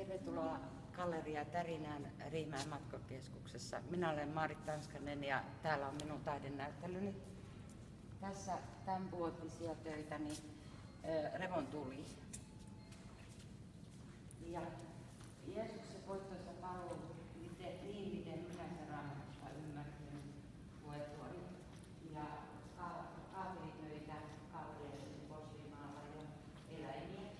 Tervetuloa Galleria Tärinään Riihimäen matkakeskuksessa. Minä olen Maarit Tanskanen ja täällä on minun taidenäyttelyni. Tässä tämänvuotisia töitäni Revontuli. Ja Jeesuksen voittoisa palvelu, niin miten minä sen Raamatusta ymmärrän luettuani. Ja kaapelitöitä Kalliaisen poslimaalla ja eläimiä.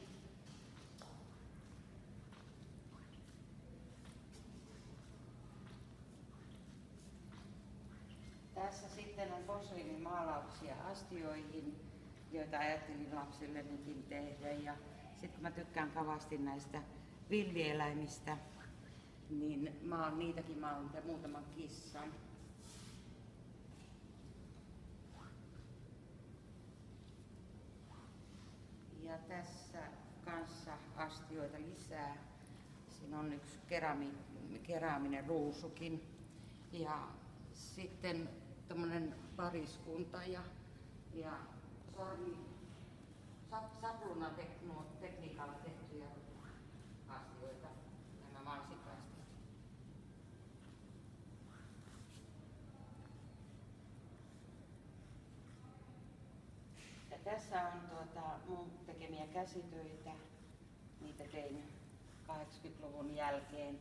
Tässä sitten on posliinimaalauksia astioihin, joita ajattelin lapsillenikin tehdä. Ja sitten mä tykkään kovasti näistä villieläimistä, niin mä oon niitäkin maalannut ja muutaman kissan. Ja tässä kanssa astioita lisää. Siinä on yksi keraaminen ruusukin. Ja sitten tommonen pariskunta ja sapluunatekniikalla tehtyjä astioita, nämä mansikkaasti. Ja tässä on mun tekemiä käsitöitä. Niitä tein 80-luvun jälkeen.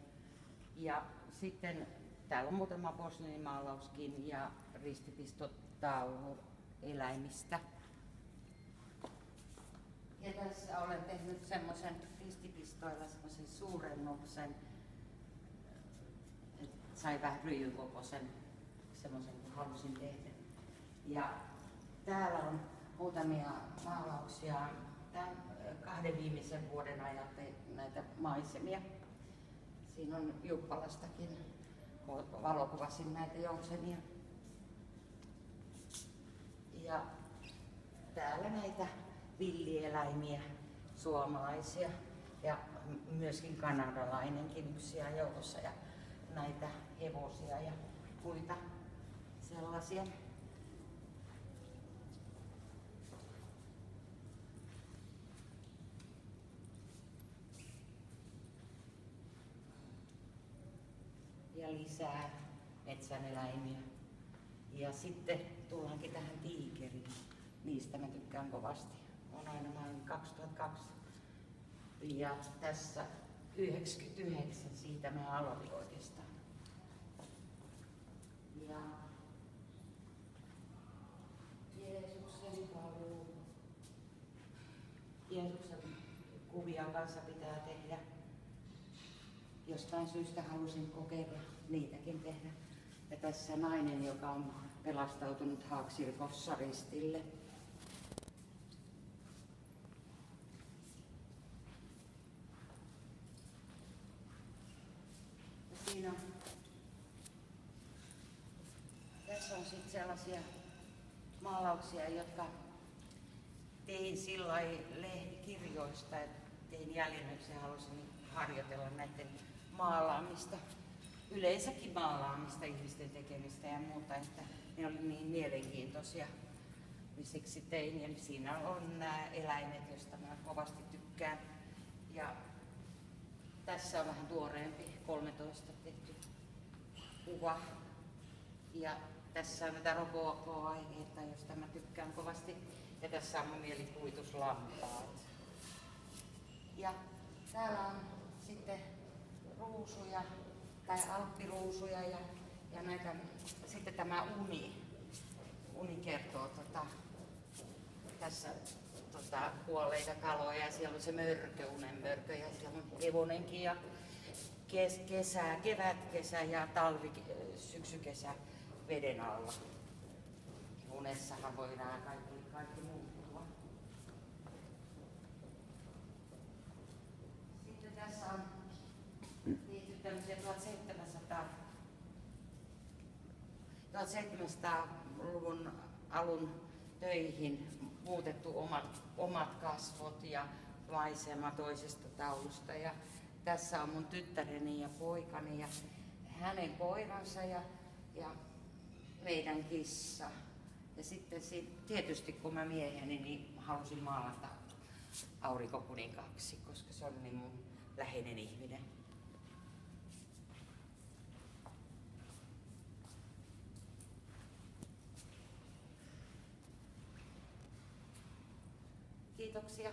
Ja sitten täällä on muutama posliinimaalauskin ja ristipistotaulu eläimistä. Ja tässä olen tehnyt semmoisen ristipistoilla semmoisen suurennuksen, että sai vähän ryijyn kokoisen, semmoisen kuin halusin tehdä. Ja täällä on muutamia maalauksia tämän 2 viimeisen vuoden ajan näitä maisemia. Siinä on Juppalastakin, valokuvasin näitä joutsenia. Ja täällä näitä villieläimiä, suomalaisia ja myöskin kanadalainenkin yksi joukossa ja näitä hevosia ja muita sellaisia. Ja lisää metsäneläimiä. Ja sitten tullaankin tähän tiikeriin. Niistä mä tykkään kovasti. On aina noin 2002. Ja tässä 99 siitä mä aloitin oikeastaan. Ja Jeesuksen palvelu. Jeesuksen kuvia kanssa pitää tehdä. Jostain syystä halusin kokeilla niitäkin tehdä. Ja tässä nainen, joka on pelastautunut haaksirikossa ristille. Ja tässä on sitten sellaisia maalauksia, jotka tein sillai lehdikirjoista, että tein jäljennöksen ja halusin harjoitella näiden maalaamista. Yleensäkin maalaamista, ihmisten tekemistä ja muuta, että ne oli niin mielenkiintoisia. Siksi tein, ja siinä on nämä eläimet, joista mä kovasti tykkään. Ja tässä on vähän tuoreempi, 13 tehty kuva. Ja tässä on näitä roboaiheita, joista mä tykkään kovasti. Ja tässä on mun mielikuvituslampaat. Ja täällä on sitten ruusuja tai alppiruusuja ja näitä, sitten tämä uni kertoo tässä kuolleita kaloja ja siellä on se unen mörkö ja siellä on hevonenkin ja kevätkesä ja syksykesä veden alla. Unessahan voi nämä kaikki muuttua. Sitten tässä on tehty tämmöisiä 1700-luvun alun töihin muutettu omat kasvot ja maisema toisesta taulusta. Ja tässä on mun tyttäreni ja poikani ja hänen koiransa ja meidän kissa. Ja sitten tietysti kun mä mieheni, niin halusin maalata aurinkokuninkaaksi, koska se on niin mun läheinen ihminen. Kiitoksia.